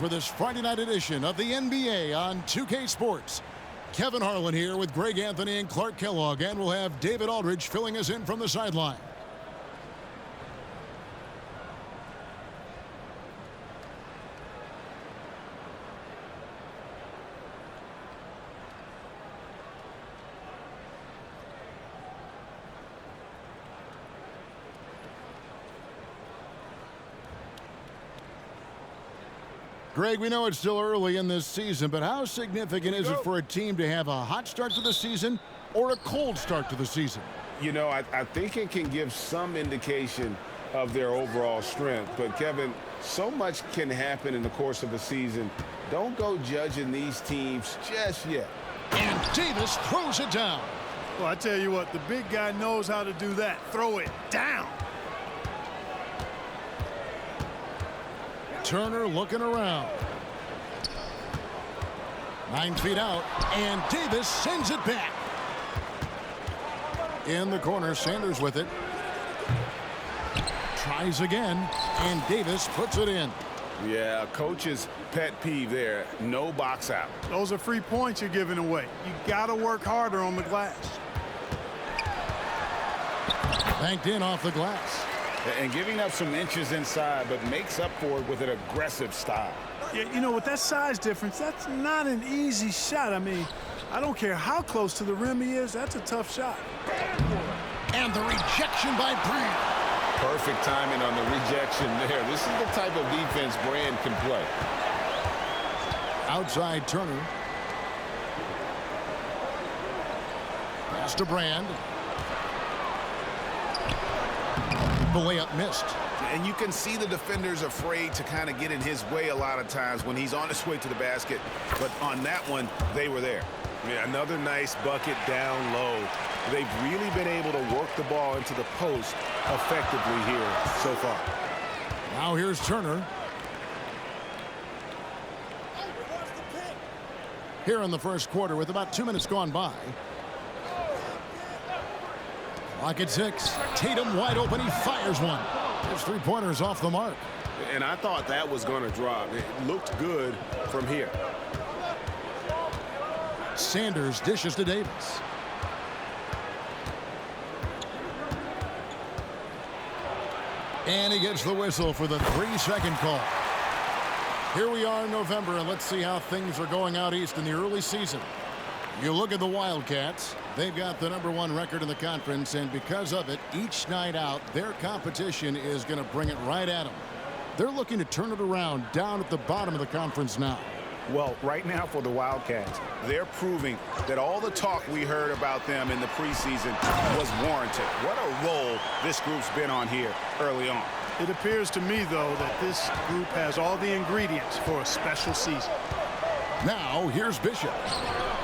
For this Friday night edition of the NBA on 2K Sports. Kevin Harlan here with Greg Anthony and Clark Kellogg, and we'll have David Aldridge filling us in from the sideline. Greg, we know it's still early in this season, but how significant is it for a team to have a hot start to the season or a cold start to the season? You know, I think it can give some indication of their overall strength. But, Kevin, so much can happen in the course of a season. Don't go judging these teams just yet. And Davis throws it down. Well, I tell you what, the big guy knows how to do that. Throw it down. Turner looking around. 9 feet out, and Davis sends it back. In the corner, Sanders with it. Tries again, and Davis puts it in. Yeah, coach's pet peeve there. No box out. Those are free points you're giving away. You got to work harder on the glass. Banked in off the glass. And giving up some inches inside, but makes up for it with an aggressive style. Yeah, you know, with that size difference, that's not an easy shot. I mean, I don't care how close to the rim he is, that's a tough shot. And the rejection by Brand. Perfect timing on the rejection there. This is the type of defense Brand can play. Outside Turner. Pass to Brand. The layup missed. And you can see the defenders afraid to kind of get in his way a lot of times when he's on his way to the basket. But on that one, they were there. Yeah, another nice bucket down low. They've really been able to work the ball into the post effectively here so far. Now here's Turner. Here in the first quarter with about 2 minutes gone by. Clock at 6. Tatum wide open. He fires one. His three-pointer's off the mark. And I thought that was going to drop. It looked good from here. Sanders dishes to Davis. And he gets the whistle for the 3-second call. Here we are in November, and let's see how things are going out east in the early season. You look at the Wildcats. They've got the #1 record in the conference, and because of it, each night out, their competition is going to bring it right at them. They're looking to turn it around down at the bottom of the conference now. Well, right now for the Wildcats, they're proving that all the talk we heard about them in the preseason was warranted. What a role this group's been on here early on. It appears to me, though, that this group has all the ingredients for a special season. Now, here's Bishop.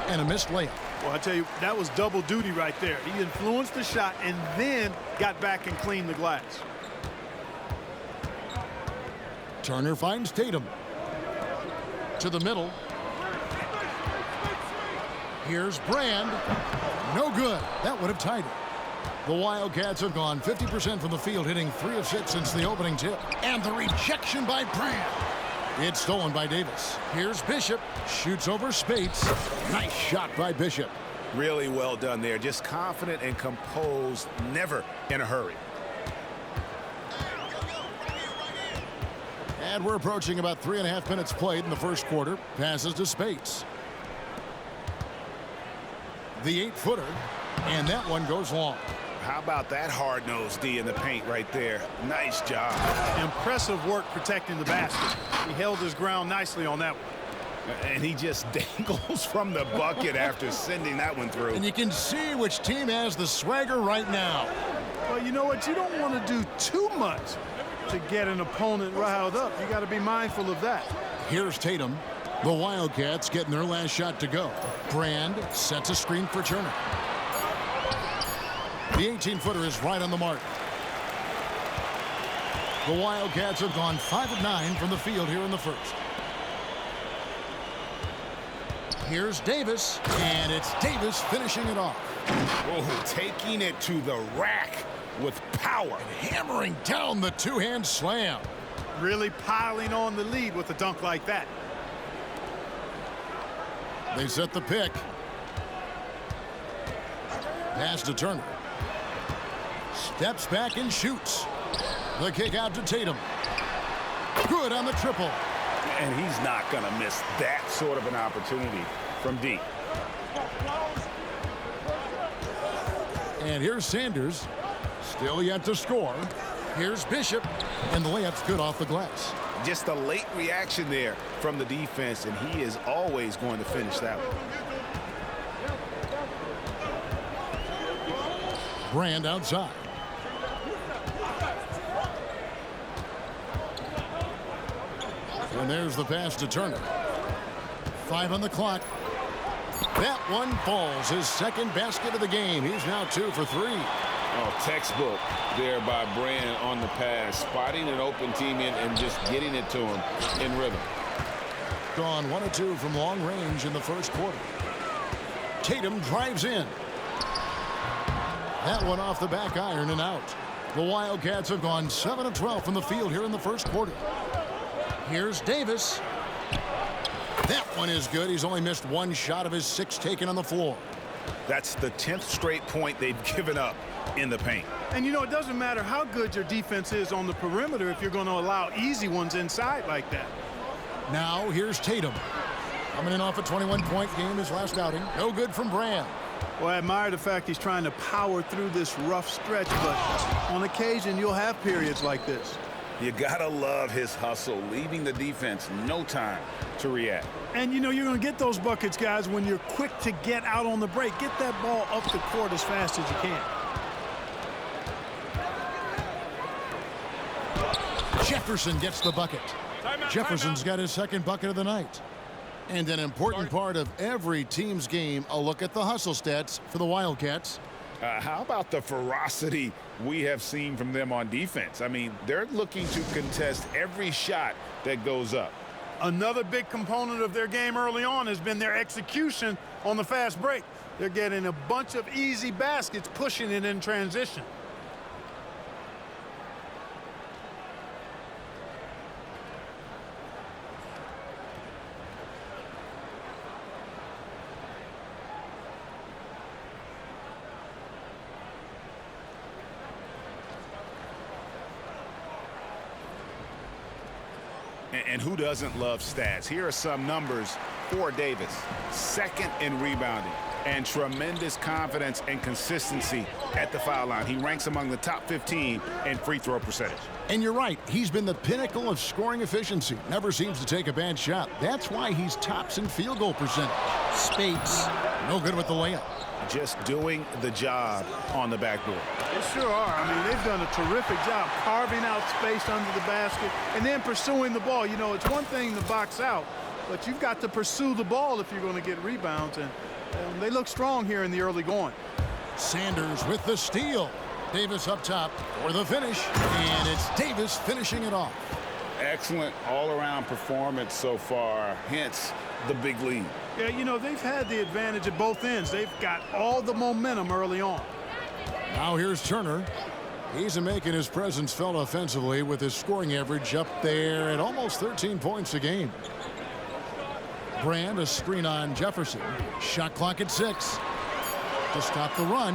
And a missed layup. Well, I tell you, that was double duty right there. He influenced the shot and then got back and cleaned the glass. Turner finds Tatum. To the middle. Here's Brand. No good. That would have tied it. The Wildcats have gone 50% from the field, hitting 3 of 6 since the opening tip. And the rejection by Brand. It's stolen by Davis. Here's Bishop. Shoots over Spates. Nice shot by Bishop. Really well done there. Just confident and composed. Never in a hurry. And we're approaching about 3.5 minutes played in the first quarter. Passes to Spates. The 8-footer. And that one goes long. How about that hard-nosed D in the paint right there? Nice job. Impressive work protecting the basket. He held his ground nicely on that one. And he just dangles from the bucket after sending that one through. And you can see which team has the swagger right now. Well, you know what? You don't want to do too much to get an opponent riled up. You got to be mindful of that. Here's Tatum. The Wildcats getting their last shot to go. Brand sets a screen for Turner. The 18-footer is right on the mark. The Wildcats have gone 5 of 9 from the field here in the first. Here's Davis, and it's Davis finishing it off. Oh, taking it to the rack with power. Hammering down the two-hand slam. really piling on the lead with a dunk like that. They set the pick. Pass to Turner. Steps back and shoots. The kick out to Tatum. Good on the triple. And he's not going to miss that sort of an opportunity from deep. And here's Sanders. Still yet to score. Here's Bishop. And the layup's good off the glass. Just a late reaction there from the defense, and he is always going to finish that one. Brand outside. And there's the pass to Turner. 5 on the clock. That one falls. His second basket of the game. He's now 2 for 3. Oh, textbook there by Brand on the pass, spotting an open teammate and just getting it to him in rhythm. Gone 1 of 2 from long range in the first quarter. Tatum drives in. That one off the back iron and out. The Wildcats have gone 7 of 12 from the field here in the first quarter. Here's Davis. That one is good. He's only missed 1 shot of his 6 taken on the floor. That's the 10th straight point they've given up in the paint. And, you know, it doesn't matter how good your defense is on the perimeter if you're going to allow easy ones inside like that. Now here's Tatum. Coming in off a 21-point game his last outing. No good from Brand. Well, I admire the fact he's trying to power through this rough stretch, but on occasion you'll have periods like this. You gotta love his hustle, leaving the defense no time to react. And, you know, you're going to get those buckets, guys, when you're quick to get out on the break. Get that ball up the court as fast as you can. Jefferson gets the bucket. Jefferson's got his second bucket of the night. And an important part of every team's game, a look at the hustle stats for the Wildcats. How about the ferocity we have seen from them on defense? I mean, they're looking to contest every shot that goes up. Another big component of their game early on has been their execution on the fast break. They're getting a bunch of easy baskets, pushing it in transition. And who doesn't love stats? Here are some numbers for Davis. Second in rebounding and tremendous confidence and consistency at the foul line. He ranks among the top 15 in free throw percentage. And you're right. He's been the pinnacle of scoring efficiency. Never seems to take a bad shot. That's why he's tops in field goal percentage. Spates. No good with the layup. Just doing the job on the backboard. They sure are. I mean, they've done a terrific job carving out space under the basket and then pursuing the ball. You know, it's one thing to box out, but you've got to pursue the ball if you're going to get rebounds. And they look strong here in the early going. Sanders with the steal. Davis up top for the finish. And it's Davis finishing it off. Excellent all-around performance so far, hence the big lead. Yeah, you know, they've had the advantage at both ends. They've got all the momentum early on. Now here's Turner. He's making his presence felt offensively with his scoring average up there at almost 13 points a game. Brand, a screen on Jefferson. Shot clock at 6 to stop the run.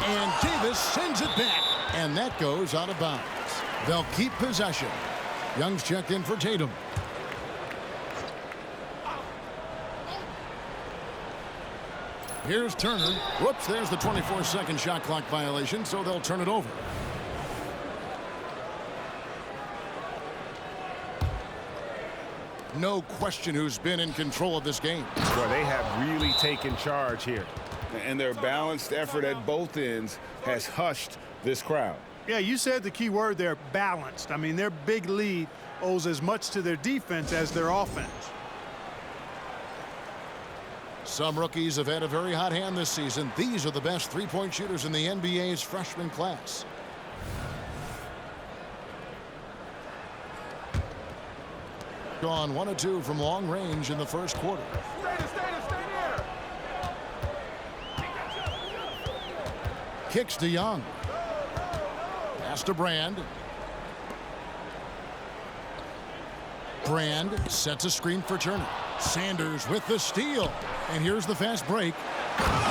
And Davis sends it back. And that goes out of bounds. They'll keep possession. Young's checked in for Tatum. Here's Turner. Whoops, there's the 24-second shot clock violation, so they'll turn it over. No question who's been in control of this game. Well, they have really taken charge here. And their balanced effort at both ends has hushed this crowd. Yeah, you said the key word there, balanced. I mean, their big lead owes as much to their defense as their offense. Some rookies have had a very hot hand this season. These are the best three-point shooters in the NBA's freshman class. Gone 1 of 2 from long range in the first quarter. Kicks to Young. Pass to Brand. Brand sets a screen for Turner. Sanders with the steal. And here's the fast break.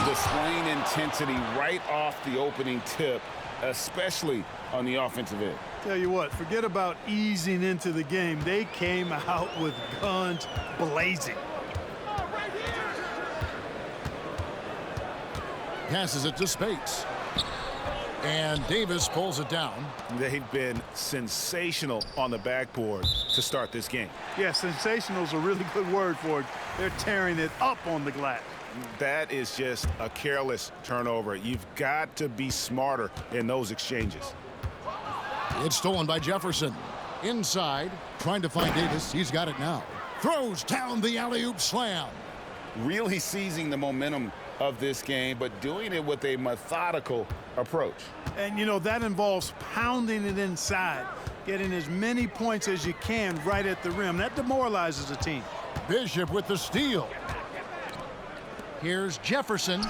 Displaying intensity right off the opening tip, especially on the offensive end. Tell you what, forget about easing into the game. They came out with guns blazing. Passes it to Spates. And Davis pulls it down. They've been sensational on the backboard to start this game. Yeah, sensational is a really good word for it. They're tearing it up on the glass. That is just a careless turnover. You've got to be smarter in those exchanges. It's stolen by Jefferson. Inside, trying to find Davis. He's got it now. Throws down the alley-oop slam. Really seizing the momentum of this game, but doing it with a methodical approach. And, you know, that involves pounding it inside, getting as many points as you can right at the rim. That demoralizes a team. Bishop with the steal. Here's Jefferson,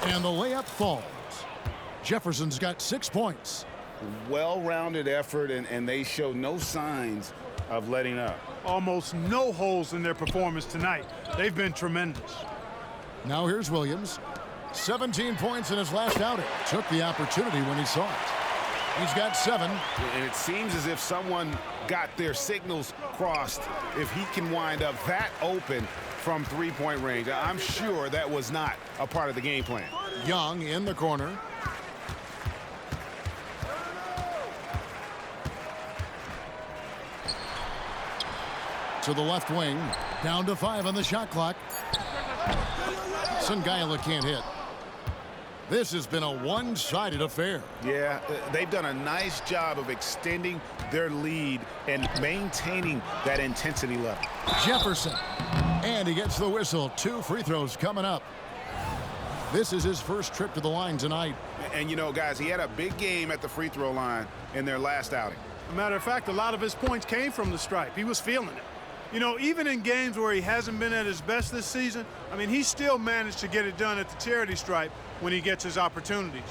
and the layup falls. Jefferson's got 6 points. Well-rounded effort, and they show no signs of letting up. Almost no holes in their performance tonight. They've been tremendous. Now here's Williams. 17 points in his last outing. Took the opportunity when he saw it. He's got 7. And it seems as if someone got their signals crossed. If he can wind up that open from three-point range, I'm sure that was not a part of the game plan. Young in the corner. To the left wing. Down to 5 on the shot clock. Songaila can't hit. This has been a one-sided affair. Yeah, they've done a nice job of extending their lead and maintaining that intensity level. Jefferson. And he gets the whistle. 2 free throws coming up. This is his first trip to the line tonight. And, you know, guys, he had a big game at the free throw line in their last outing. As a matter of fact, a lot of his points came from the stripe. He was feeling it. You know, even in games where he hasn't been at his best this season, I mean, he still managed to get it done at the charity stripe when he gets his opportunities.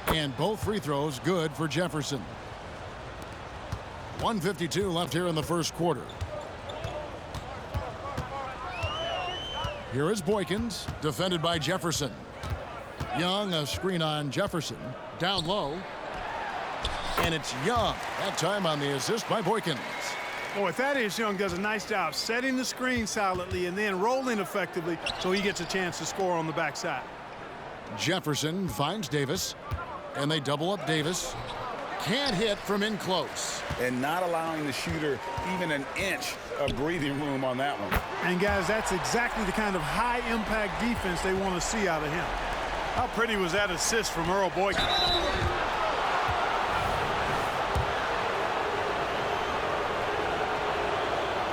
And both free throws good for Jefferson. 1:52 left here in the first quarter. Here is Boykins, defended by Jefferson. Young, a screen on Jefferson. Down low. And it's Young. That time on the assist by Boykins. Boy, Thaddeus Young does a nice job setting the screen solidly and then rolling effectively so he gets a chance to score on the backside. Jefferson finds Davis. And they double up Davis. Can't hit from in close. And not allowing the shooter even an inch of breathing room on that one. And, guys, that's exactly the kind of high-impact defense they want to see out of him. How pretty was that assist from Earl Boykins?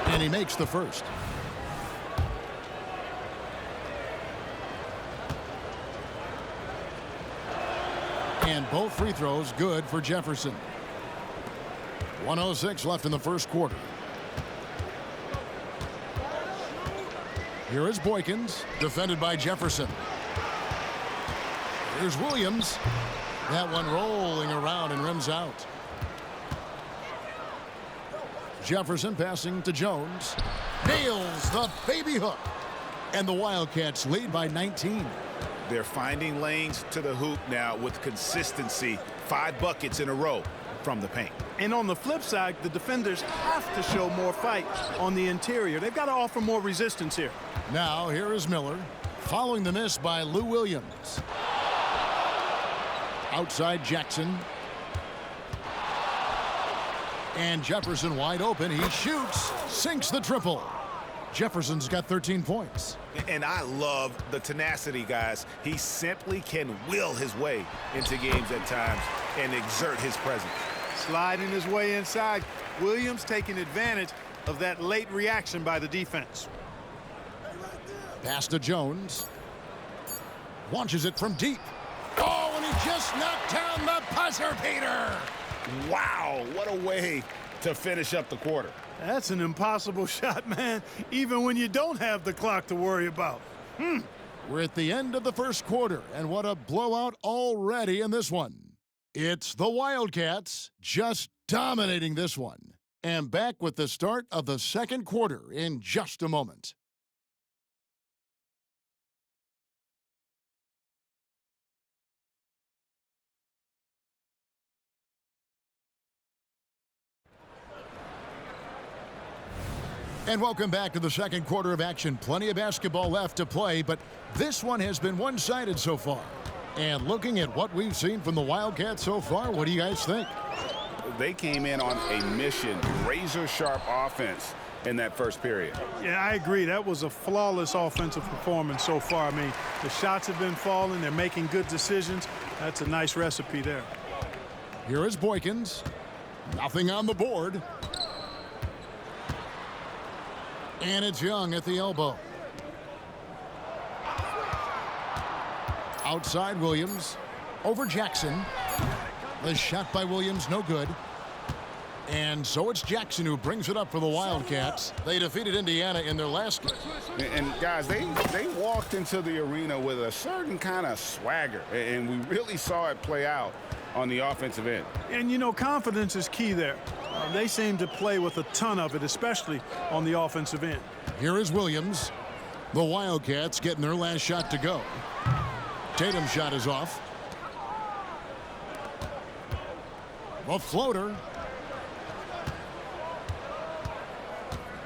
And he makes the first. And both free throws good for Jefferson. 1:06 left in the first quarter. Here is Boykins, defended by Jefferson. Here's Williams. That one rolling around and rims out. Jefferson passing to Jones. Nails the baby hook. And the Wildcats lead by 19. They're finding lanes to the hoop now with consistency. 5 buckets in a row from the paint. And on the flip side, the defenders have to show more fight on the interior. They've got to offer more resistance here. Now here is Miller, following the miss by Lou Williams. Outside Jackson. And Jefferson wide open. He shoots, sinks the triple. Jefferson's got 13 points. And I love the tenacity, guys. He simply can will his way into games at times and exert his presence. Sliding his way inside. Williams taking advantage of that late reaction by the defense. Pass to Jones. Launches it from deep. Oh, and he just knocked down the buzzer beater. Wow, what a way to finish up the quarter. That's an impossible shot, man, even when you don't have the clock to worry about. We're at the end of the first quarter, and what a blowout already in this one. It's the Wildcats just dominating this one. And back with the start of the second quarter in just a moment. And welcome back to the second quarter of action. Plenty of basketball left to play, but this one has been one-sided so far. And looking at what we've seen from the Wildcats so far, what do you guys think? They came in on a mission, razor-sharp offense in that first period. Yeah, I agree. That was a flawless offensive performance so far. I mean, the shots have been falling. They're making good decisions. That's a nice recipe there. Here is Boykins. Nothing on the board. And it's Young at the elbow. Outside Williams. Over Jackson. The shot by Williams, no good. And so it's Jackson who brings it up for the Wildcats. They defeated Indiana in their last game. And guys, they walked into the arena with a certain kind of swagger, and we really saw it play out on the offensive end. And, you know, confidence is key there. They seem to play with a ton of it, especially on the offensive end. Here is Williams. The Wildcats getting their last shot to go. Tatum's shot is off. A floater.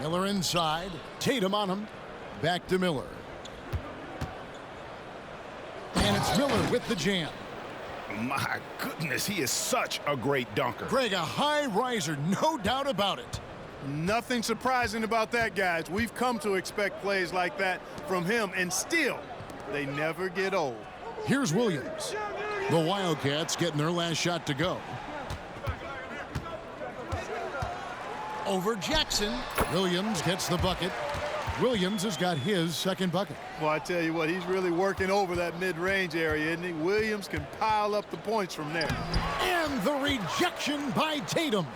Miller inside. Tatum on him. Back to Miller. And it's Miller with the jam. My goodness, he is such a great dunker. Greg, a high riser, no doubt about it. Nothing surprising about that, guys. We've come to expect plays like that from him, and still, they never get old. Here's Williams. The Wildcats getting their last shot to go. Over Jackson. Williams gets the bucket. Williams has got his second bucket. Well, I tell you what, he's really working over that mid-range area, isn't he? Williams can pile up the points from there. And the rejection by Tatum.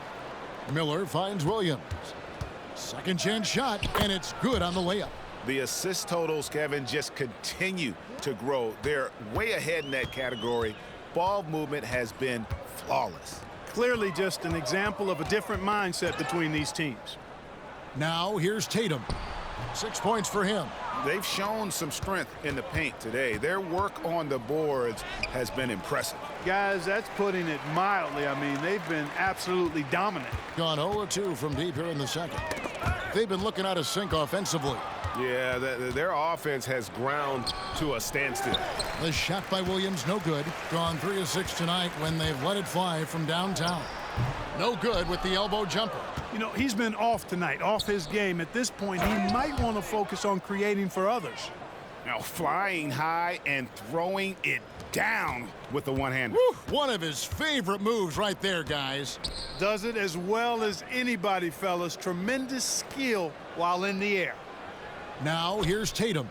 Miller finds Williams. Second chance shot, and it's good on the layup. The assist totals, Kevin, just continue to grow. They're way ahead in that category. Ball movement has been flawless. Clearly just an example of a different mindset between these teams. Now here's Tatum. 6 points for him. They've shown some strength in the paint today. Their work on the boards has been impressive. Guys, that's putting it mildly. I mean, they've been absolutely dominant. Gone 0-2 from deep here in the second. They've been looking out of sync offensively. Yeah, their offense has ground to a standstill. The shot by Williams, no good. Gone 3 of 6 tonight when they've let it fly from downtown. No good with the elbow jumper. You know, he's been off tonight, off his game. At this point, he might want to focus on creating for others. Now flying high and throwing it down with the one-hander. One of his favorite moves right there, guys. Does it as well as anybody, fellas. Tremendous skill while in the air. Now here's Tatum.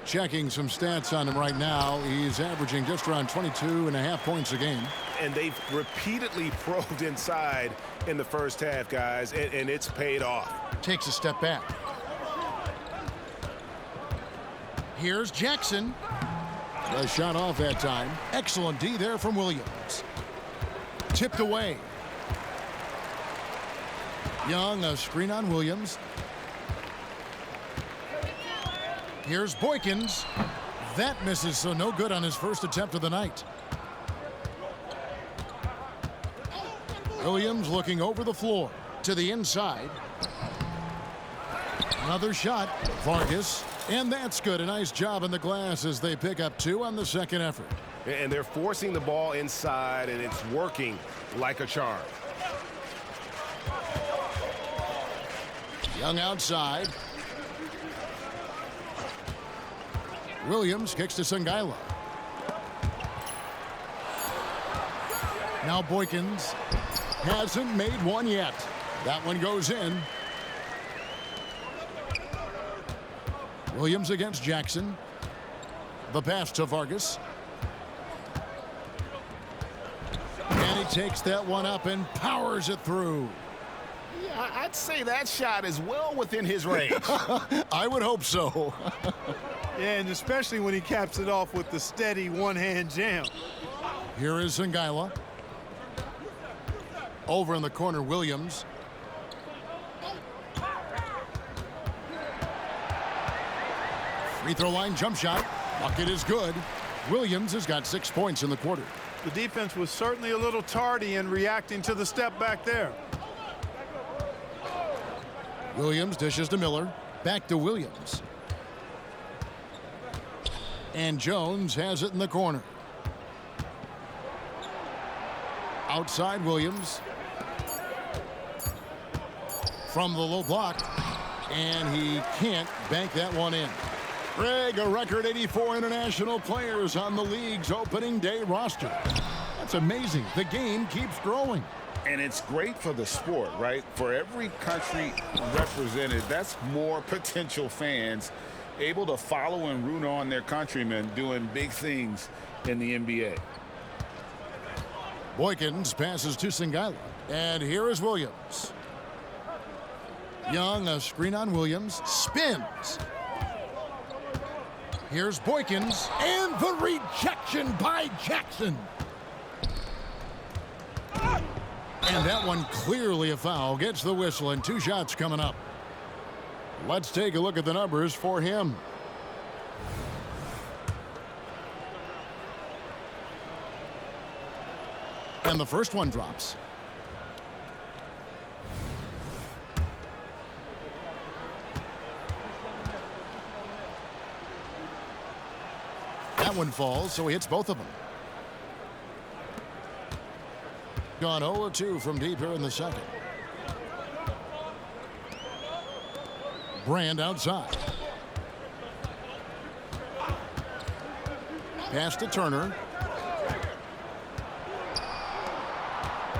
Checking some stats on him right now. He's averaging just around 22.5 points a game. And they've repeatedly probed inside in the first half, guys, and it's paid off. Takes a step back. Here's Jackson. The shot off that time. Excellent D there from Williams. Tipped away. Young, a screen on Williams. Here's Boykins. That misses, so no good on his first attempt of the night. Williams looking over the floor to the inside. Another shot. Vargas. And that's good. A nice job in the glass as they pick up 2 on the second effort. And they're forcing the ball inside, and it's working like a charm. Young outside. Williams kicks to Sangaila. Now Boykins hasn't made one yet. That one goes in. Williams against Jackson. The pass to Vargas. And he takes that one up and powers it through. Yeah, I'd say that shot is well within his range. I would hope so. Yeah, and especially when he caps it off with the steady one-hand jam. Here is Sangaila. Over in the corner, Williams. Free throw line jump shot. Bucket is good. Williams has got 6 points in the quarter. The defense was certainly a little tardy in reacting to the step back there. Williams dishes to Miller. Back to Williams. And Jones has it in the corner. Outside Williams. From the low block. And he can't bank that one in. Greg, a record 84 international players on the league's opening day roster. That's amazing. The game keeps growing. And it's great for the sport, right? For every country represented, that's more potential fans able to follow and root on their countrymen doing big things in the NBA. Boykins passes to Singala. And here is Williams. Young, a screen on Williams. Spins. Here's Boykins. And the rejection by Jackson. And that one clearly a foul. Gets the whistle, and 2 shots coming up. Let's take a look at the numbers for him. And the first one drops. That one falls, so he hits both of them. Gone 0-2 from deep here in the second. Brand outside. Pass to Turner.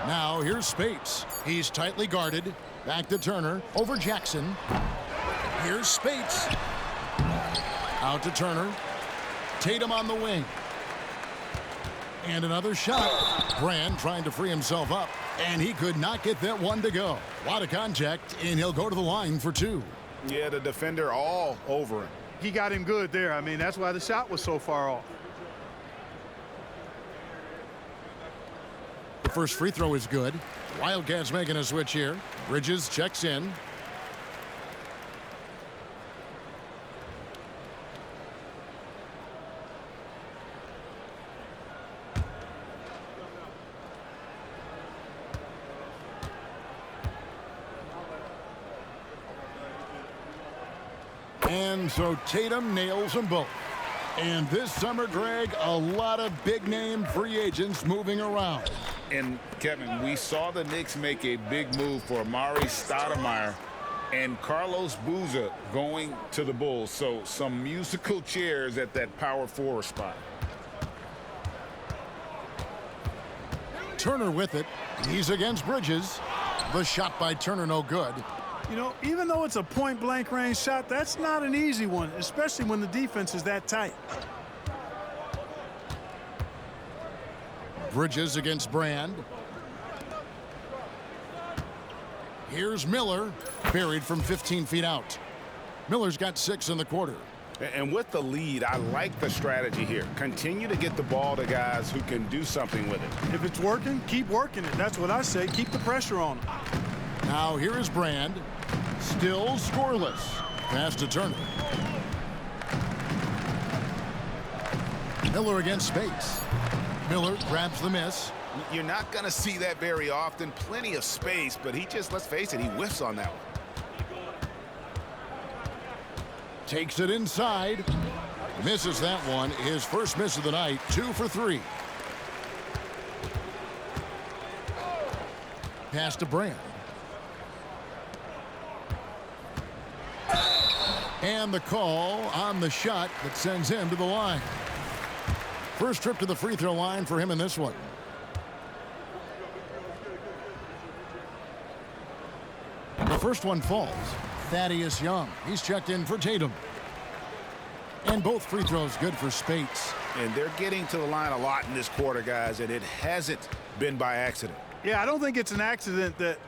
Now here's Spates. He's tightly guarded. Back to Turner. Over Jackson. Here's Spates. Out to Turner. Tatum on the wing. And another shot. Brand trying to free himself up. And he could not get that one to go. A lot of contact, and he'll go to the line for 2. Yeah, the defender all over him. He got him good there. I mean, that's why the shot was so far off. The first free throw is good. Wildcats making a switch here. Bridges checks in. And so Tatum nails them both. And this summer, Greg, a lot of big-name free agents moving around. And, Kevin, we saw the Knicks make a big move for Amari Stoudemire and Carlos Boozer going to the Bulls. So some musical chairs at that power forward spot. Turner with it. He's against Bridges. The shot by Turner no good. You know, even though it's a point-blank range shot, that's not an easy one, especially when the defense is that tight. Bridges against Brand. Here's Miller, buried from 15 feet out. Miller's got 6 in the quarter. And with the lead, I like the strategy here. Continue to get the ball to guys who can do something with it. If it's working, keep working it. That's what I say. Keep the pressure on them. Now here is Brand. Still scoreless. Pass to Turner. Miller against Spates. Miller grabs the miss. You're not going to see that very often. Plenty of space, but he just, let's face it, he whiffs on that one. Takes it inside. Misses that one. His first miss of the night. 2 for 3. Pass to Brand. And the call on the shot that sends him to the line. First trip to the free throw line for him in this one. The first one falls. Thaddeus Young. He's checked in for Tatum. And both free throws good for Spates. And they're getting to the line a lot in this quarter, guys, and it hasn't been by accident. Yeah, I don't think it's an accident that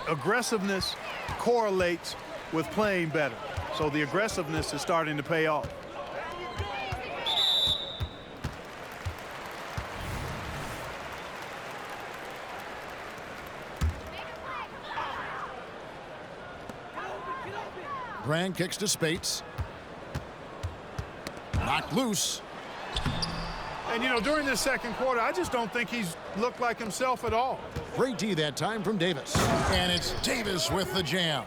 aggressiveness correlates with playing better. So the aggressiveness is starting to pay off. Brand kicks to Spates. Knocked loose. And, you know, during this second quarter, I just don't think he's looked like himself at all. Great D that time from Davis. And it's Davis with the jam.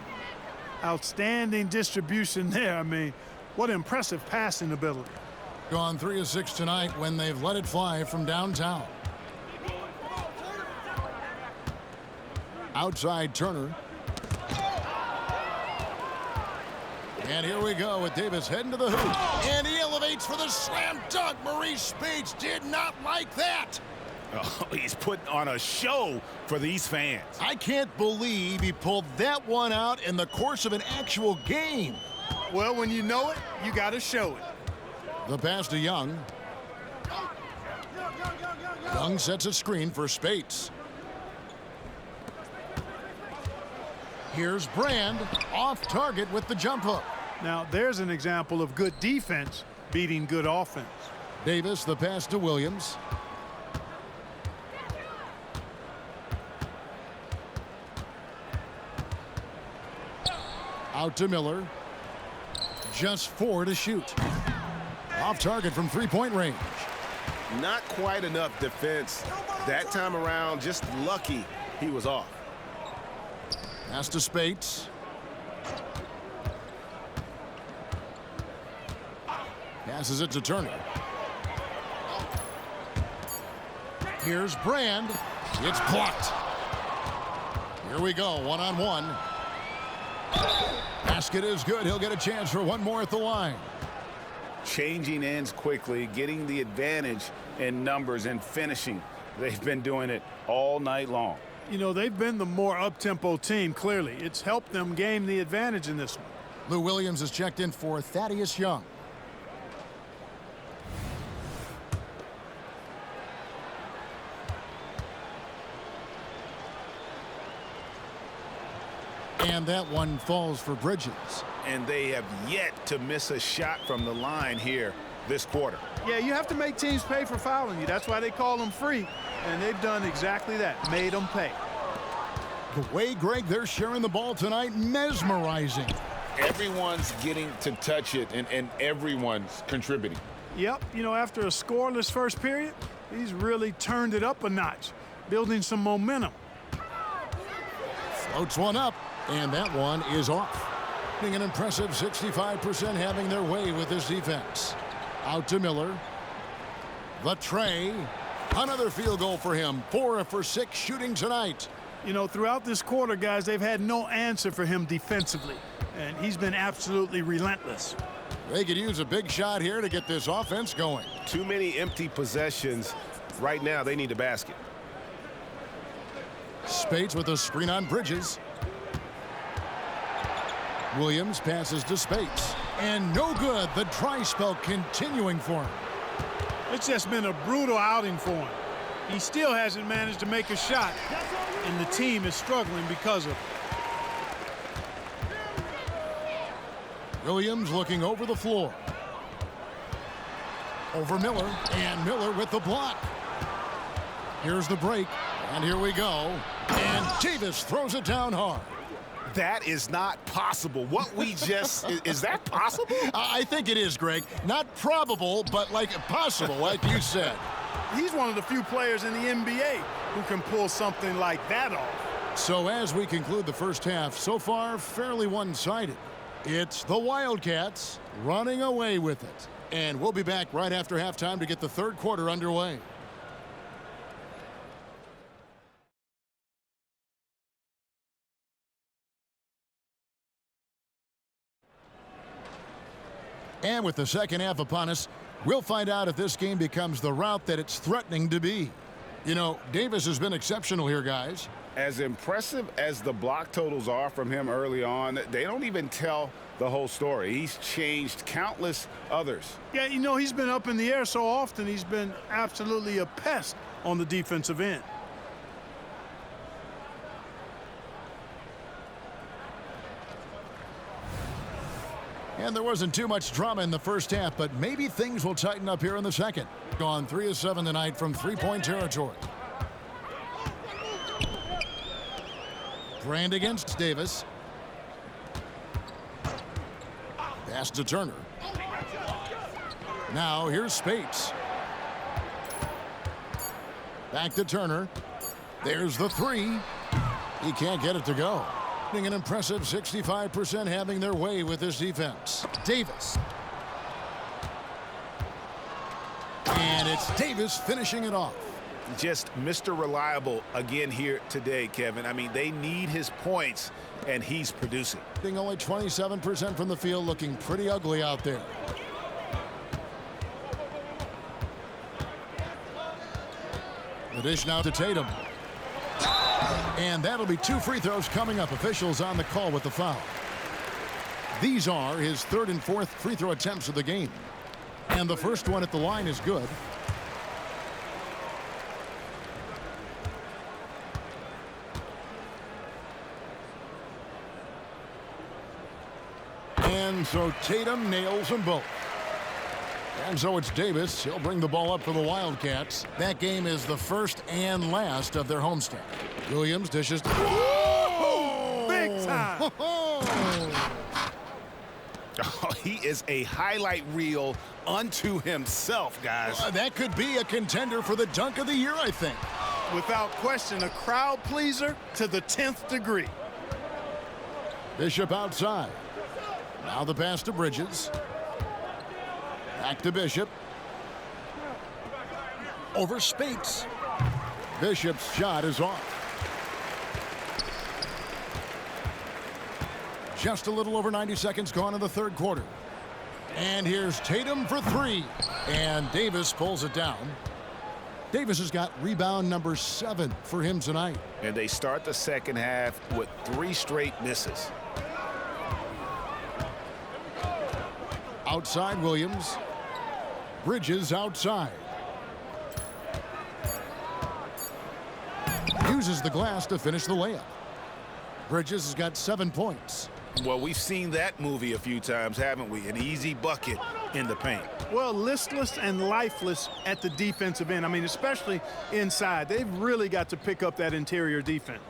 Outstanding distribution there. I mean, what impressive passing ability. Gone 3 of 6 tonight when they've let it fly from downtown. Outside Turner. And here we go with Davis heading to the hoop. And he elevates for the slam dunk. Maurice Spates did not like that. Oh, he's putting on a show for these fans. I can't believe he pulled that one out in the course of an actual game. Well, when you know it, you got to show it. The pass to Young. Young sets a screen for Spates. Here's Brand off target with the jump hook. Now, there's an example of good defense beating good offense. Davis, the pass to Williams. Out to Miller. Just 4 to shoot. Off target from three-point range. Not quite enough defense that time around. Just lucky he was off. Pass to Spates. Passes it to Turner. Here's Brand. It's blocked. Here we go, one-on-one. Basket is good. He'll get a chance for one more at the line. Changing ends quickly, getting the advantage in numbers and finishing. They've been doing it all night long. You know, they've been the more up-tempo team, clearly. It's helped them gain the advantage in this one. Lou Williams is checked in for Thaddeus Young. And that one falls for Bridges. And they have yet to miss a shot from the line here this quarter. Yeah, you have to make teams pay for fouling you. That's why they call them free. And they've done exactly that, made them pay. The way, Greg, they're sharing the ball tonight, mesmerizing. Everyone's getting to touch it, and everyone's contributing. Yep, you know, after a scoreless first period, he's really turned it up a notch, building some momentum. Floats one up, and that one is off. Being an impressive 65% having their way with this defense. Out to Miller. The tray. Another field goal for him. 4 for 6 shooting tonight. You know, throughout this quarter, guys, they've had no answer for him defensively. And he's been absolutely relentless. They could use a big shot here to get this offense going. Too many empty possessions. Right now, they need a basket. Spates with a screen on Bridges. Williams passes to Spates. And no good. The dry spell continuing for him. It's just been a brutal outing for him. He still hasn't managed to make a shot, and the team is struggling because of it. Williams looking over the floor. Over Miller, and Miller with the block. Here's the break, and here we go. And Davis throws it down hard. That is not possible. What we just, is that possible? I think it is, Greg. Not probable, but like possible, like you said. He's one of the few players in the NBA who can pull something like that off. So as we conclude the first half, so far fairly one-sided. It's the Wildcats running away with it. And we'll be back right after halftime to get the third quarter underway. And with the second half upon us, we'll find out if this game becomes the rout that it's threatening to be. You know, Davis has been exceptional here, guys. As impressive as the block totals are from him early on, they don't even tell the whole story. He's changed countless others. Yeah, you know, he's been up in the air so often, he's been absolutely a pest on the defensive end. And there wasn't too much drama in the first half, but maybe things will tighten up here in the second. Gone 3 of 7 tonight from three-point territory. Brand against Davis. Pass to Turner. Now here's Spates. Back to Turner. There's the three. He can't get it to go. An impressive 65% having their way with this defense. Davis. And it's Davis finishing it off. Just Mr. Reliable again here today, Kevin. I mean, they need his points, and he's producing. Being only 27% from the field, looking pretty ugly out there. The dish now to Tatum. And that'll be 2 free throws coming up. Officials on the call with the foul. These are his 3rd and 4th free throw attempts of the game. And the first one at the line is good. And so Tatum nails them both. And so it's Davis. He'll bring the ball up for the Wildcats. That game is the first and last of their homestand. Williams dishes. Oh, big time. Oh, he is a highlight reel unto himself, guys. That could be a contender for the dunk of the year, I think. Without question, a crowd pleaser to the 10th degree. Bishop outside. Now the pass to Bridges. Back to Bishop. Over Spates. Bishop's shot is off. Just a little over 90 seconds gone in the 3rd quarter. And here's Tatum for 3. And Davis pulls it down. Davis has got rebound number 7 for him tonight. And they start the second half with 3 straight misses. Outside Williams. Bridges outside. Uses the glass to finish the layup. Bridges has got 7 points. Well, we've seen that movie a few times, haven't we? An easy bucket in the paint. Well, listless and lifeless at the defensive end. I mean, especially inside. They've really got to pick up that interior defense.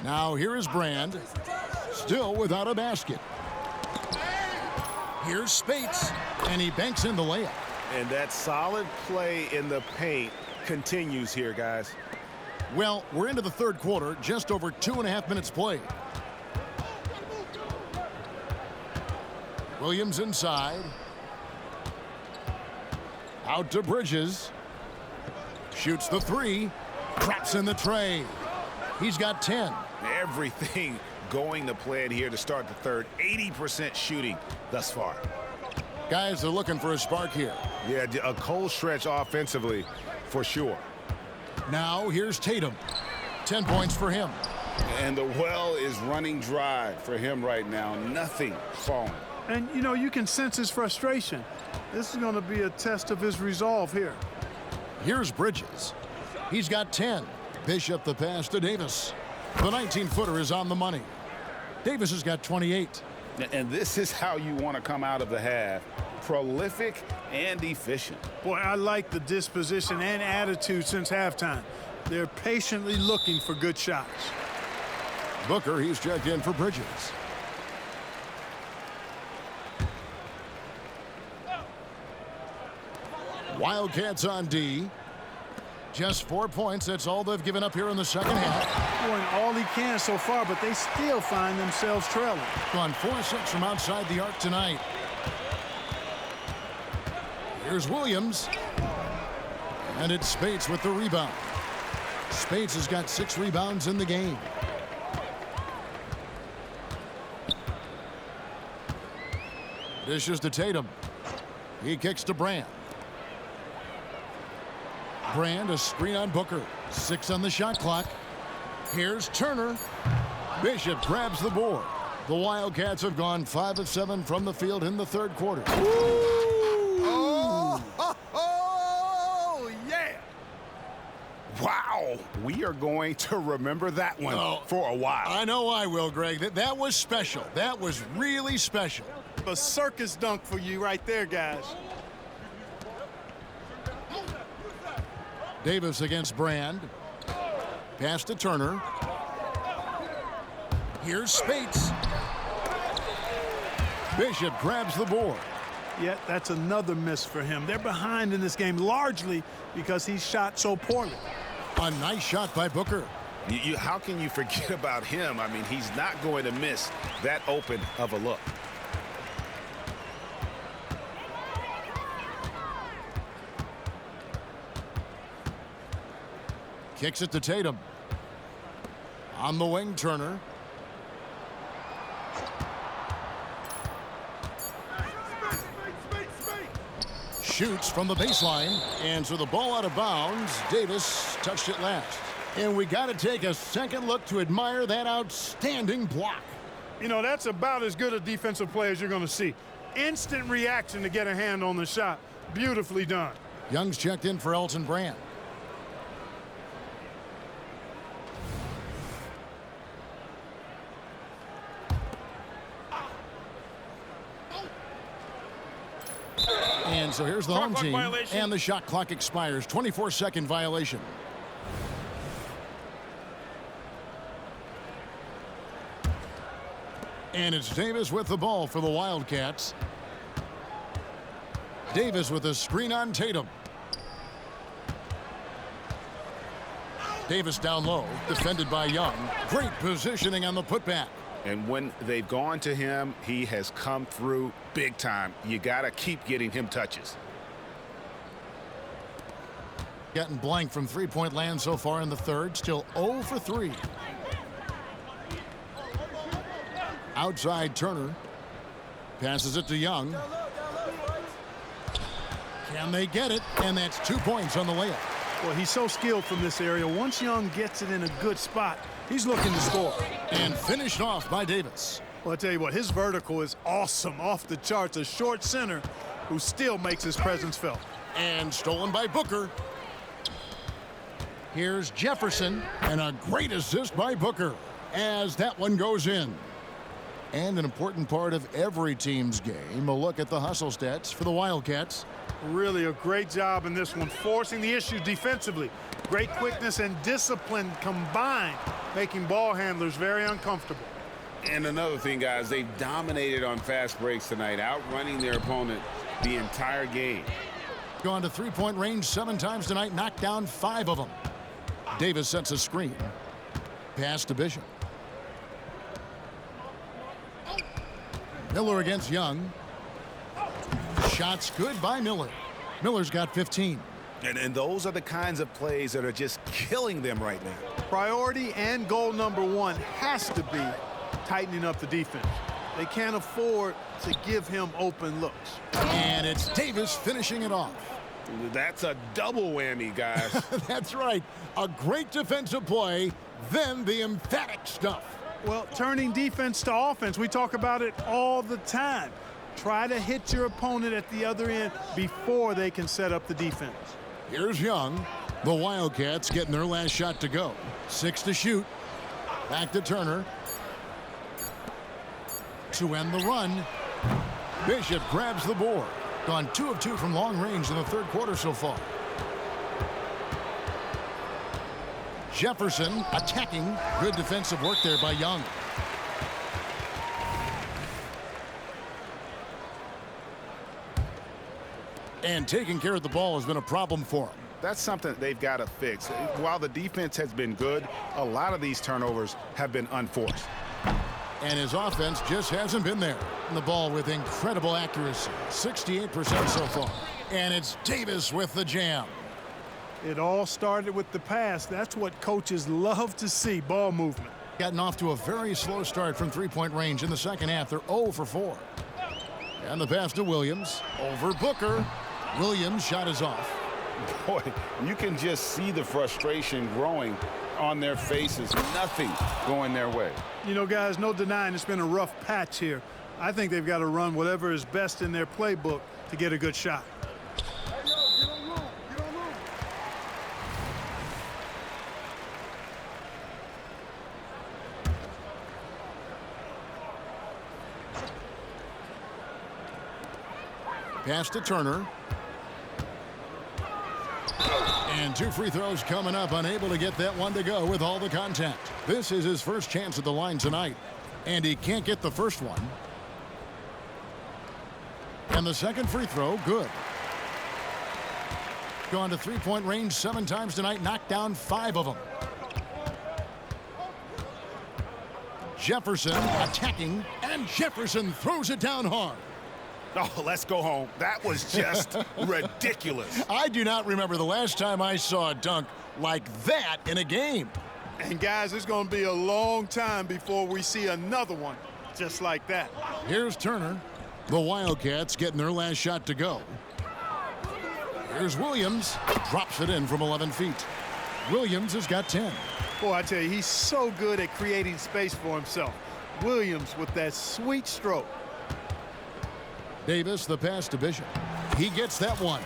Now here is Brand. Still without a basket. Here's Spates. And he banks in the layup. And that solid play in the paint continues here, guys. Well, we're into the 3rd quarter. Just over 2.5 minutes played. Williams inside. Out to Bridges. Shoots the 3. Traps in the tray. He's got 10. Everything going to plan here to start the 3rd. 80% shooting thus far. Guys are looking for a spark here. Yeah, a cold stretch offensively for sure. Now here's Tatum. 10 points for him. And the well is running dry for him right now. Nothing falling. And, you know, you can sense his frustration. This is going to be a test of his resolve here. Here's Bridges. He's got 10. Bishop the pass to Davis. The 19-footer is on the money. Davis has got 28. And this is how you want to come out of the half. Prolific and efficient. Boy, I like the disposition and attitude since halftime. They're patiently looking for good shots. Booker, he's checked in for Bridges. Wildcats on D. Just 4 points. That's all they've given up here in the second half. Doing all he can so far, but they still find themselves trailing. Gone 4-6 from outside the arc tonight. Here's Williams. And it's Spates with the rebound. Spates has got 6 rebounds in the game. Dishes to Tatum. He kicks to Brand. Brand, a screen on Booker. 6 on the shot clock. Here's Turner. Bishop grabs the board. The Wildcats have gone 5 of 7 from the field in the 3rd quarter. Oh, yeah. Wow. We are going to remember that one for a while. I know I will, Greg. That was special. That was really special. A circus dunk for you right there, guys. Davis against Brand. Pass to Turner. Here's Spates. Bishop grabs the board. Yet that's another miss for him. They're behind in this game largely because he shot so poorly. A nice shot by Booker. How can you forget about him? I mean, he's not going to miss that open of a look. Kicks it to Tatum. On the wing, Turner. Shoots from the baseline, and so the ball out of bounds. Davis touched it last. And we got to take a second look to admire that outstanding block. You know, that's about as good a defensive play as you're going to see. Instant reaction to get a hand on the shot. Beautifully done. Young's checked in for Elton Brand. And so here's the home team, and the shot clock expires. 24-second violation. And it's Davis with the ball for the Wildcats. Davis with a screen on Tatum. Davis down low, defended by Young. Great positioning on the putback. And when they've gone to him, he has come through big time. You got to keep getting him touches. Getting blank from three-point land so far in the third. Still 0 for 3. Outside Turner. Passes it to Young. Can they get it? And that's 2 points on the layup. Well, he's so skilled from this area. Once Young gets it in a good spot, he's looking to score. And finished off by Davis. Well, I tell you what, his vertical is awesome, off the charts. A short center who still makes his presence felt. And stolen by Booker. Here's Jefferson, and a great assist by Booker as that one goes in. And an important part of every team's game, a look at the hustle stats for the Wildcats. Really a great job in this one, forcing the issue defensively. Great quickness and discipline combined, making ball handlers very uncomfortable. And another thing, guys, they've dominated on fast breaks tonight, outrunning their opponent the entire game. Gone to three-point range 7 times tonight, knocked down 5 of them. Davis sets a screen. Pass to Bishop. Miller against Young. Shots good by Miller. Miller's got 15. And those are the kinds of plays that are just killing them right now. Priority and goal number 1 has to be tightening up the defense. They can't afford to give him open looks. And it's Davis finishing it off. That's a double whammy, guys. That's right. A great defensive play, then the emphatic stuff. Well, turning defense to offense, we talk about it all the time. Try to hit your opponent at the other end before they can set up the defense. Here's Young. The Wildcats getting their last shot to go. 6 to shoot. Back to Turner. To end the run, Bishop grabs the board. Gone 2 of 2 from long range in the third quarter so far. Jefferson attacking. Good defensive work there by Young. And taking care of the ball has been a problem for him. That's something they've got to fix. While the defense has been good, a lot of these turnovers have been unforced. And his offense just hasn't been there. And the ball with incredible accuracy. 68% so far. And it's Davis with the jam. It all started with the pass. That's what coaches love to see, ball movement. Gotten off to a very slow start from three-point range in the second half. They're 0 for 4. And the pass to Williams. Over Booker. Williams' shot is off. Boy, you can just see the frustration growing on their faces. Nothing going their way. You know, guys, no denying it's been a rough patch here. I think they've got to run whatever is best in their playbook to get a good shot. Pass to Turner. And 2 free throws coming up. Unable to get that one to go with all the contact. This is his first chance at the line tonight. And he can't get the first one. And the second free throw, good. Gone to three-point range 7 times tonight, knocked down 5 of them. Jefferson attacking, and Jefferson throws it down hard. Oh, let's go home. That was just ridiculous. I do not remember the last time I saw a dunk like that in a game. And guys, it's going to be a long time before we see another one just like that. Here's Turner. The Wildcats getting their last shot to go. Here's Williams. Drops it in from 11 feet. Williams has got 10. Boy, I tell you, he's so good at creating space for himself. Williams with that sweet stroke. Davis, the pass to Bishop. He gets that one.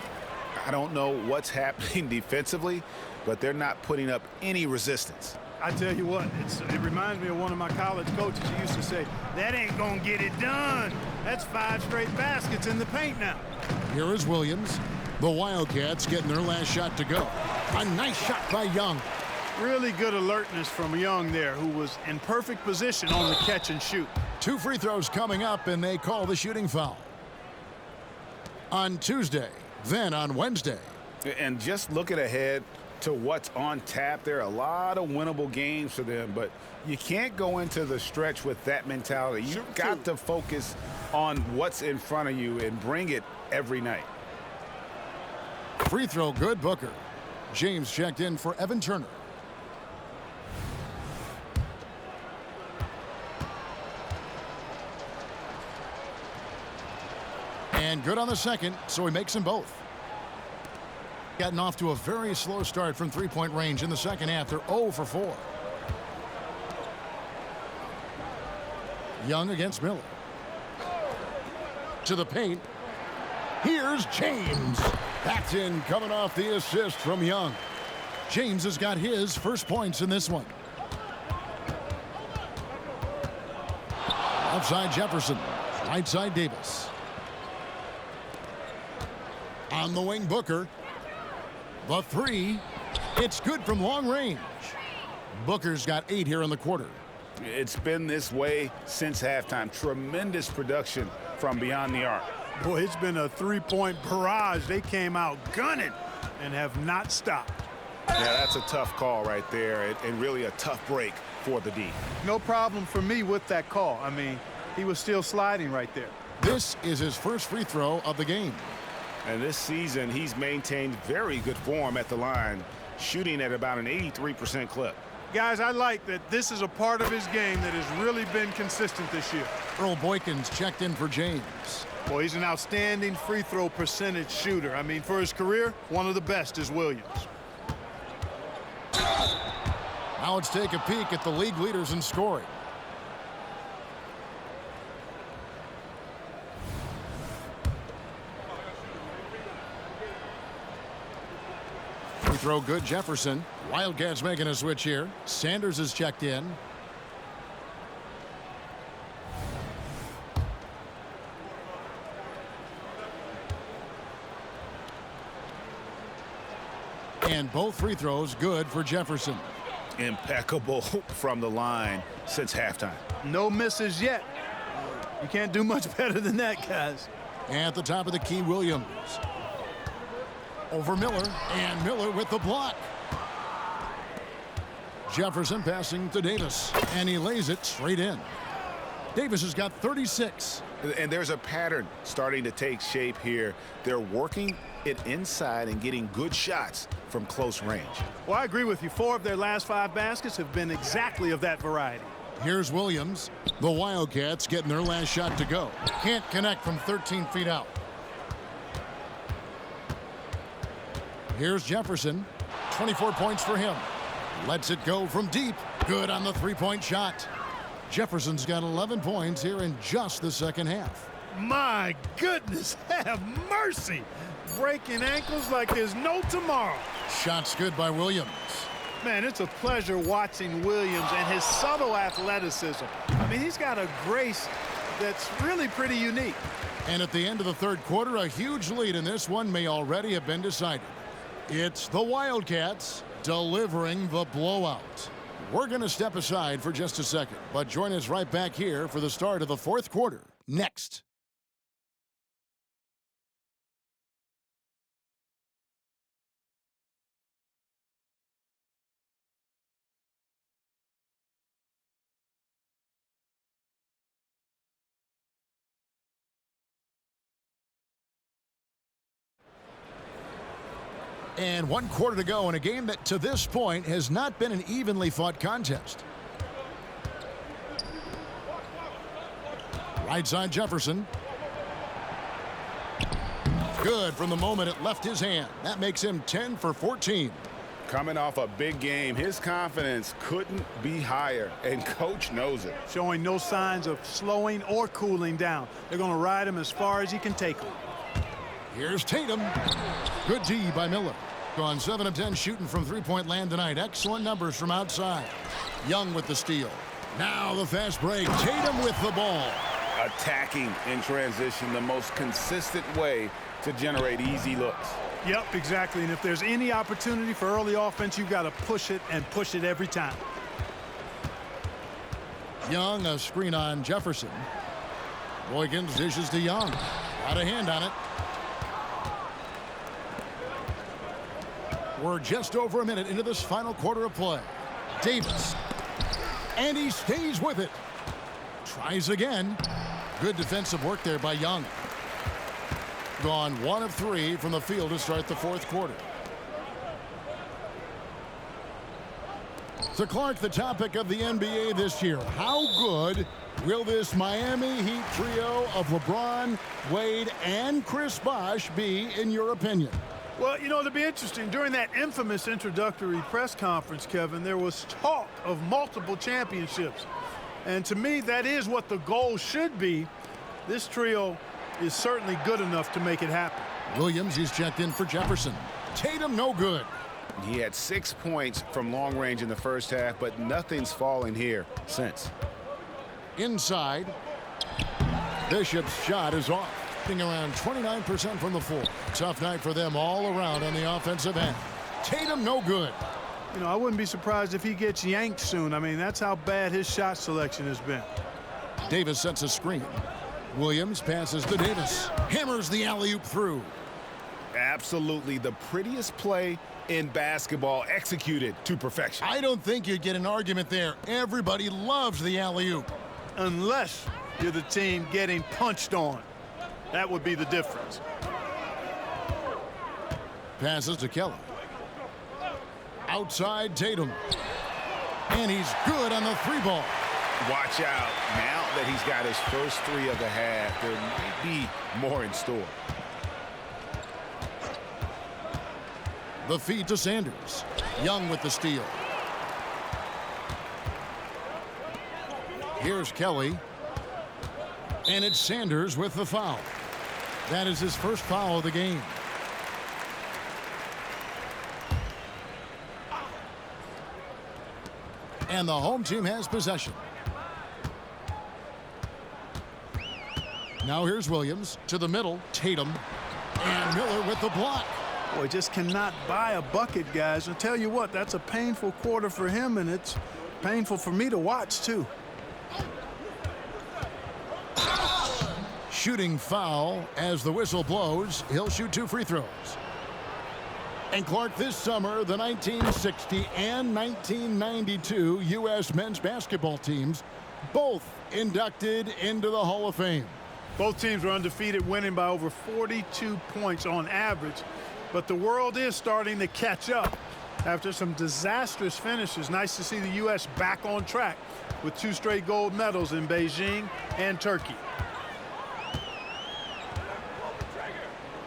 I don't know what's happening defensively, but they're not putting up any resistance. I tell you what, it reminds me of one of my college coaches who used to say, that ain't gonna get it done. That's 5 straight baskets in the paint now. Here is Williams. The Wildcats getting their last shot to go. A nice shot by Young. Really good alertness from Young there, who was in perfect position on the catch and shoot. 2 free throws coming up, and they call the shooting foul. On Tuesday, then on Wednesday. And just looking ahead to what's on tap, there are a lot of winnable games for them, but you can't go into the stretch with that mentality. You've got to focus on what's in front of you and bring it every night. Free throw good, Booker. James checked in for Evan Turner. And good on the second, so he makes them both. Gotten off to a very slow start from three-point range in the second half. They're 0 for 4. Young against Miller. To the paint. Here's James. That's in, coming off the assist from Young. James has got his first points in this one. Outside Jefferson. Right side Davis. On the wing, Booker. The 3. It's good from long range. Booker's got 8 here in the quarter. It's been this way since halftime. Tremendous production from beyond the arc. Boy, it's been a 3-point barrage. They came out gunning and have not stopped. Yeah, that's a tough call right there, and really a tough break for the D. No problem for me with that call. I mean, he was still sliding right there. This is his first free throw of the game. And this season, he's maintained very good form at the line, shooting at about an 83% clip. Guys, I like that this is a part of his game that has really been consistent this year. Earl Boykins checked in for James. Boy, he's an outstanding free throw percentage shooter. I mean, for his career, one of the best is Williams. Now let's take a peek at the league leaders in scoring. Free throw good, Jefferson. Wildcats making a switch here. Sanders is checked in. And both free throws good for Jefferson. Impeccable from the line since halftime. No misses yet. You can't do much better than that, guys. At the top of the key, Williams. Over Miller, and Miller with the block. Jefferson passing to Davis, and he lays it straight in. Davis has got 36. And there's a pattern starting to take shape here. They're working it inside and getting good shots from close range. Well, I agree with you. 4 of their last 5 baskets have been exactly of that variety. Here's Williams. The Wildcats getting their last shot to go. Can't connect from 13 feet out. Here's Jefferson. 24 points for him. Lets it go from deep. Good on the 3-point shot. Jefferson's got 11 points here in just the second half. My goodness, have mercy. Breaking ankles like there's no tomorrow. Shots good by Williams. Man, it's a pleasure watching Williams and his subtle athleticism. I mean, he's got a grace that's really pretty unique. And at the end of the third quarter, a huge lead in this one may already have been decided. It's the Wildcats delivering the blowout. We're going to step aside for just a second, but join us right back here for the start of the fourth quarter next. And 1 quarter to go in a game that to this point has not been an evenly fought contest. Right side Jefferson. Good from the moment it left his hand. That makes him 10 for 14. Coming off a big game, his confidence couldn't be higher, and coach knows it. Showing no signs of slowing or cooling down. They're going to ride him as far as he can take him. Here's Tatum. Good D by Miller. Gone 7 of 10 shooting from three-point land tonight. Excellent numbers from outside. Young with the steal. Now the fast break. Tatum with the ball. Attacking in transition, the most consistent way to generate easy looks. Yep, exactly. And if there's any opportunity for early offense, you've got to push it and push it every time. Young, a screen on Jefferson. Boykins dishes to Young. Got a hand on it. We're just over a minute into this final quarter of play. Davis. And he stays with it. Tries again. Good defensive work there by Young. Gone 1 of 3 from the field to start the fourth quarter. So Clark, the topic of the NBA this year. How good will this Miami Heat trio of LeBron, Wade, and Chris Bosh be, in your opinion? Well, you know, it'll be interesting. During that infamous introductory press conference, Kevin, there was talk of multiple championships. And to me, that is what the goal should be. This trio is certainly good enough to make it happen. Williams, he's checked in for Jefferson. Tatum, no good. He had 6 points from long range in the first half, but nothing's fallen here since. Inside. Bishop's shot is off. Around 29% from the floor. Tough night for them all around on the offensive end. Tatum, no good. You know, I wouldn't be surprised if he gets yanked soon. I mean, that's how bad his shot selection has been. Davis sets a screen. Williams passes to Davis. Hammers the alley-oop through. Absolutely the prettiest play in basketball, executed to perfection. I don't think you'd get an argument there. Everybody loves the alley-oop. Unless you're the team getting punched on. That would be the difference. Passes to Kelly. Outside Tatum. And he's good on the 3 ball. Watch out. Now that he's got his first 3 of the half, there may be more in store. The feed to Sanders. Young with the steal. Here's Kelly. And it's Sanders with the foul. That is his first foul of the game. And the home team has possession. Now here's Williams to the middle. Tatum. And Miller with the block. Boy, just cannot buy a bucket, guys. I'll tell you what, that's a painful quarter for him, and it's painful for me to watch, too. Shooting foul as the whistle blows. He'll shoot 2 free throws. And Clark, this summer, the 1960 and 1992 U.S. men's basketball teams both inducted into the Hall of Fame. Both teams were undefeated, winning by over 42 points on average. But the world is starting to catch up after some disastrous finishes. Nice to see the U.S. back on track with 2 straight gold medals in Beijing and Turkey.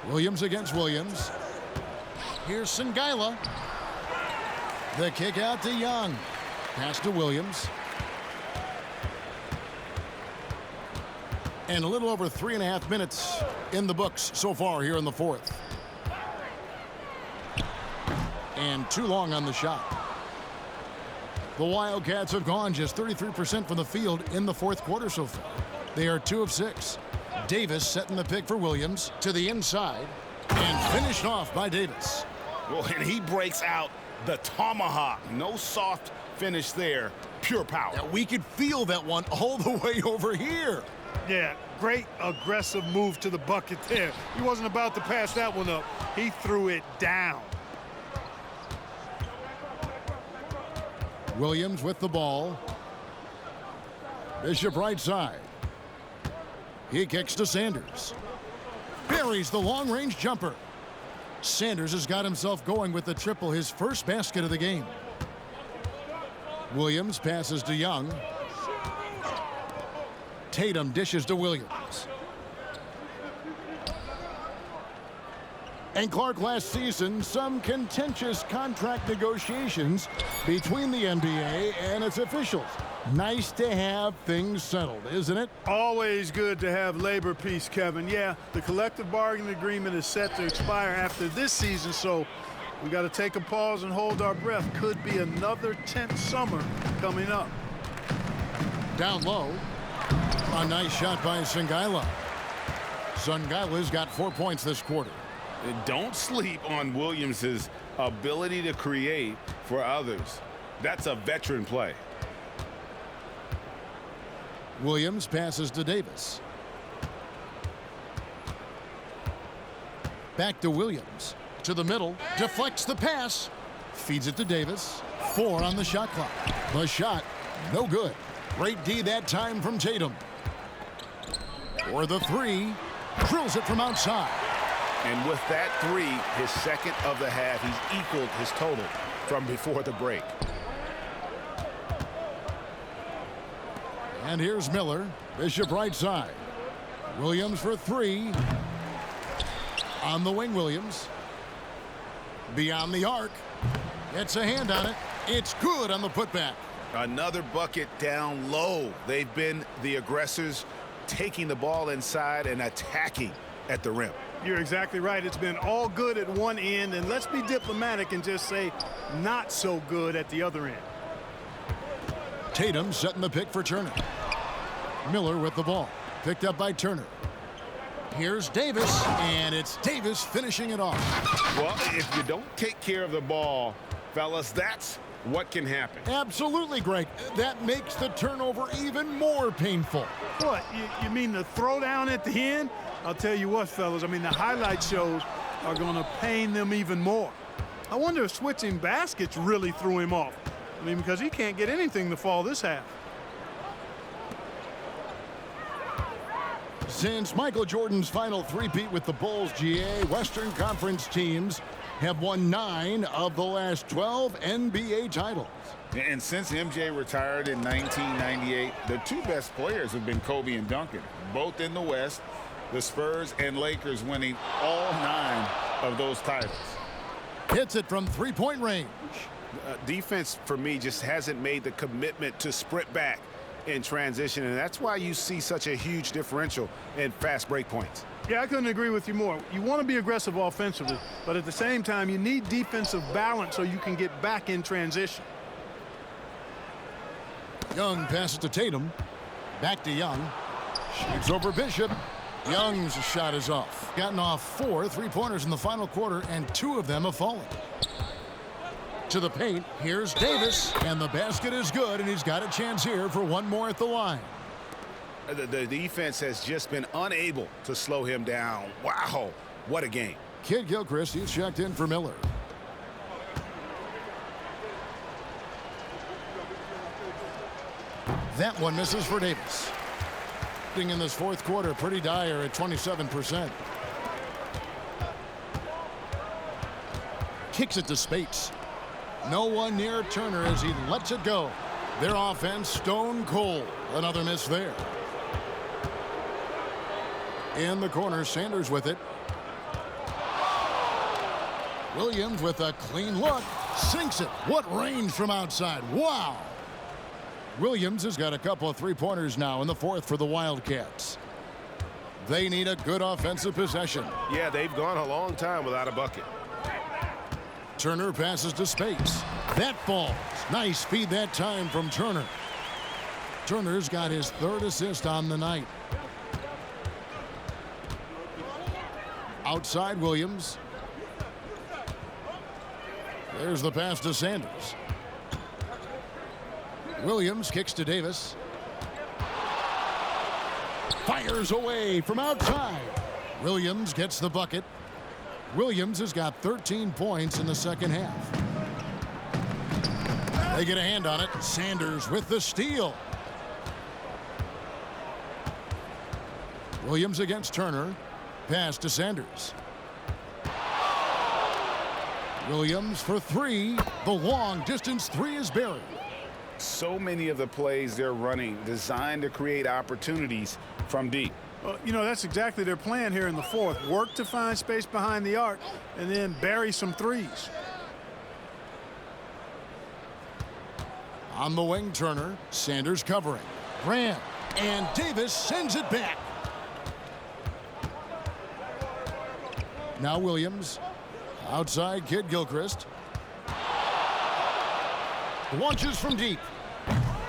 Williams against Williams. Here's Sangaila. The kick out to Young. Pass to Williams. And a little over 3.5 minutes in the books so far here in the fourth. And too long on the shot. The Wildcats have gone just 33% from the field in the fourth quarter so far. They are 2 of 6. Davis setting the pick for Williams to the inside and finished off by Davis. Well, and he breaks out the tomahawk. No soft finish there. Pure power. Yeah, we could feel that one all the way over here. Yeah, great aggressive move to the bucket there. He wasn't about to pass that one up. He threw it down. Williams with the ball. Bishop right side. He kicks to Sanders. Buries the long-range jumper. Sanders has got himself going with the triple, his first basket of the game. Williams passes to Young. Tatum dishes to Williams. And Clark, last season, some contentious contract negotiations between the NBA and its officials. Nice to have things settled, isn't it? Always good to have labor peace, Kevin. Yeah, the collective bargaining agreement is set to expire after this season, so we got to take a pause and hold our breath. Could be another tense summer coming up. Down low. A nice shot by Songaila. Sungaila's got 4 points this quarter. Don't sleep on Williams' ability to create for others. That's a veteran play. Williams passes to Davis. Back to Williams. To the middle. Deflects the pass. Feeds it to Davis. 4 on the shot clock. The shot, no good. Great D that time from Tatum. For the 3. Drills it from outside. And with that 3, his second of the half, he's equaled his total from before the break. And here's Miller. Bishop right side. Williams for 3. On the wing, Williams. Beyond the arc. Gets a hand on it. It's good on the putback. Another bucket down low. They've been the aggressors, taking the ball inside and attacking at the rim. You're exactly right. It's been all good at one end, and let's be diplomatic and just say not so good at the other end. Tatum setting the pick for Turner. Miller with the ball. Picked up by Turner. Here's Davis, and it's Davis finishing it off. Well, if you don't take care of the ball, fellas, that's what can happen. Absolutely, Greg. That makes the turnover even more painful. What, you mean the throwdown at the end? I'll tell you what, fellas, I mean, the highlight shows are going to pain them even more. I wonder if switching baskets really threw him off. I mean, because he can't get anything to fall this half. Since Michael Jordan's final three-peat with the Bulls, GA, Western Conference teams have won 9 of the last 12 NBA titles. And since MJ retired in 1998, the 2 best players have been Kobe and Duncan, both in the West, the Spurs and Lakers winning all 9 of those titles. Hits it from three-point range. Defense, for me, just hasn't made the commitment to sprint back in transition, and that's why you see such a huge differential in fast break points. Yeah, I couldn't agree with you more. You want to be aggressive offensively, but at the same time, you need defensive balance so you can get back in transition. Young passes to Tatum. Back to Young. Shoots over Bishop. Young's shot is off. Gotten off 4 3-pointers in the final quarter, and 2 of them have fallen. To the paint, here's Davis, and the basket is good, and he's got a chance here for 1 more at the line. The defense has just been unable to slow him down. Wow, what a game. Kid Gilchrist, he's checked in for Miller. That one misses for Davis. In this fourth quarter, pretty dire at 27%. Kicks it to Spates. No one near Turner as he lets it go. Their offense stone cold. Another miss there. In the corner, Sanders with it. Williams with a clean look. Sinks it. What range from outside. Wow. Williams has got a couple of three-pointers now in the fourth for the Wildcats. They need a good offensive possession. Yeah, they've gone a long time without a bucket. Turner passes to Spates. That falls. Nice feed that time from Turner. Turner's got his 3rd assist on the night. Outside Williams. There's the pass to Sanders. Williams kicks to Davis. Fires away from outside. Williams gets the bucket. Williams has got 13 points in the second half. They get a hand on it. Sanders with the steal. Williams against Turner. Pass to Sanders. Williams for three. The long distance three is buried. So many of the plays they're running designed to create opportunities from deep. You know, that's exactly their plan here in the fourth. Work to find space behind the arc and then bury some threes. On the wing, Turner. Sanders covering. Graham. And Davis sends it back. Now Williams. Outside, Kid Gilchrist. Launches from deep.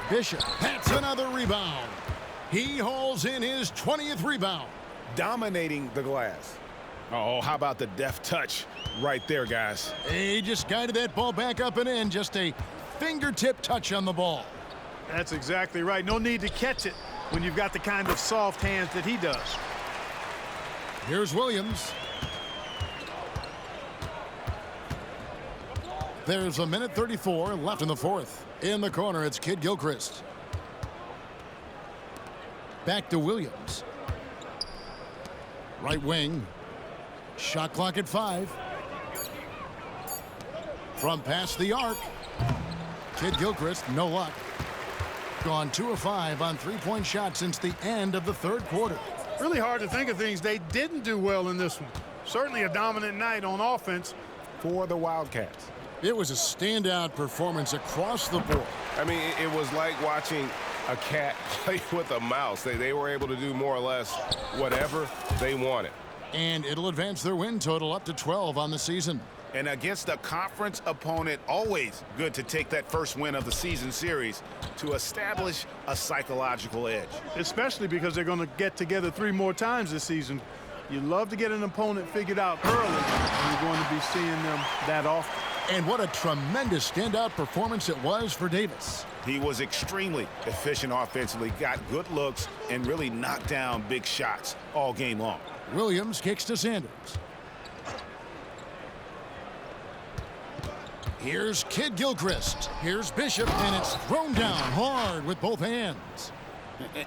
Bishop. That's another rebound. He hauls in his 20th rebound. Dominating the glass. Oh, how about the deft touch right there, guys? He just guided that ball back up and in. Just a fingertip touch on the ball. That's exactly right. No need to catch it when you've got the kind of soft hands that he does. Here's Williams. There's a minute 34 left in the fourth. In the corner, it's Kid Gilchrist. Back to Williams. Right wing. Shot clock at 5. From past the arc. Kid Gilchrist, no luck. Gone 2 of 5 on three-point shots since the end of the third quarter. Really hard to think of things they didn't do well in this one. Certainly a dominant night on offense for the Wildcats. It was a standout performance across the board. I mean, it was like watching a cat play with a mouse. They were able to do more or less whatever they wanted. And it'll advance their win total up to 12 on the season. And against a conference opponent, always good to take that first win of the season series to establish a psychological edge. Especially because they're going to get together 3 more times this season. You love to get an opponent figured out early, and you're going to be seeing them that often. And what a tremendous standout performance it was for Davis. He was extremely efficient offensively, got good looks, and really knocked down big shots all game long. Williams kicks to Sanders. Here's Kid Gilchrist. Here's Bishop, and it's thrown down hard with both hands.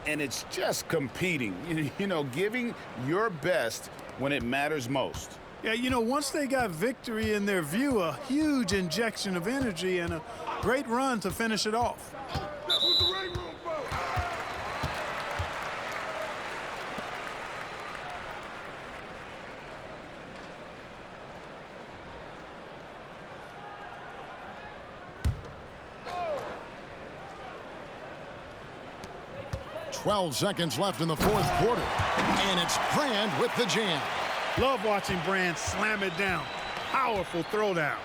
And it's just competing, you know, giving your best when it matters most. Yeah, you know, once they got victory in their view, a huge injection of energy and a great run to finish it off. That's what the ring room for. "12 seconds left in the fourth quarter. And it's Brand with the jam. Love watching Brand slam it down. Powerful throwdown.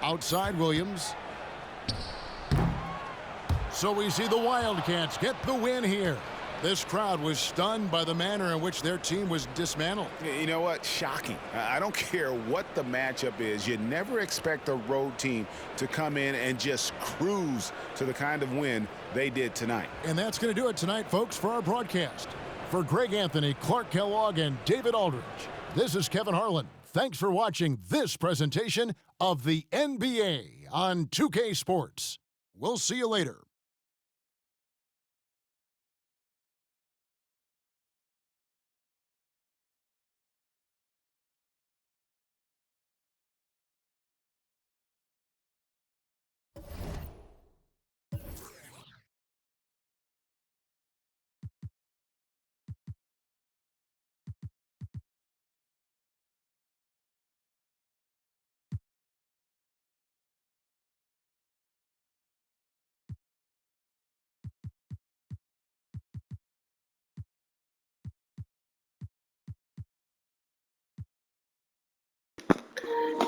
Outside Williams. So we see the Wildcats get the win here. This crowd was stunned by the manner in which their team was dismantled. You know what? Shocking. I don't care what the matchup is. You never expect a road team to come in and just cruise to the kind of win they did tonight. And that's going to do it tonight, folks, for our broadcast. For Greg Anthony, Clark Kellogg, and David Aldridge, this is Kevin Harlan. Thanks for watching this presentation of the NBA on 2K Sports. We'll see you later.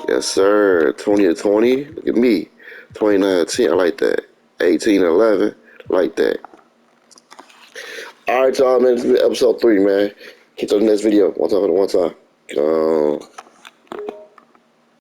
Yes, sir. 20-20. Look at me. 29-10. I like that. 18-11. Like that. All right, y'all, man. This is episode 3, man. Catch you on the next video. One time.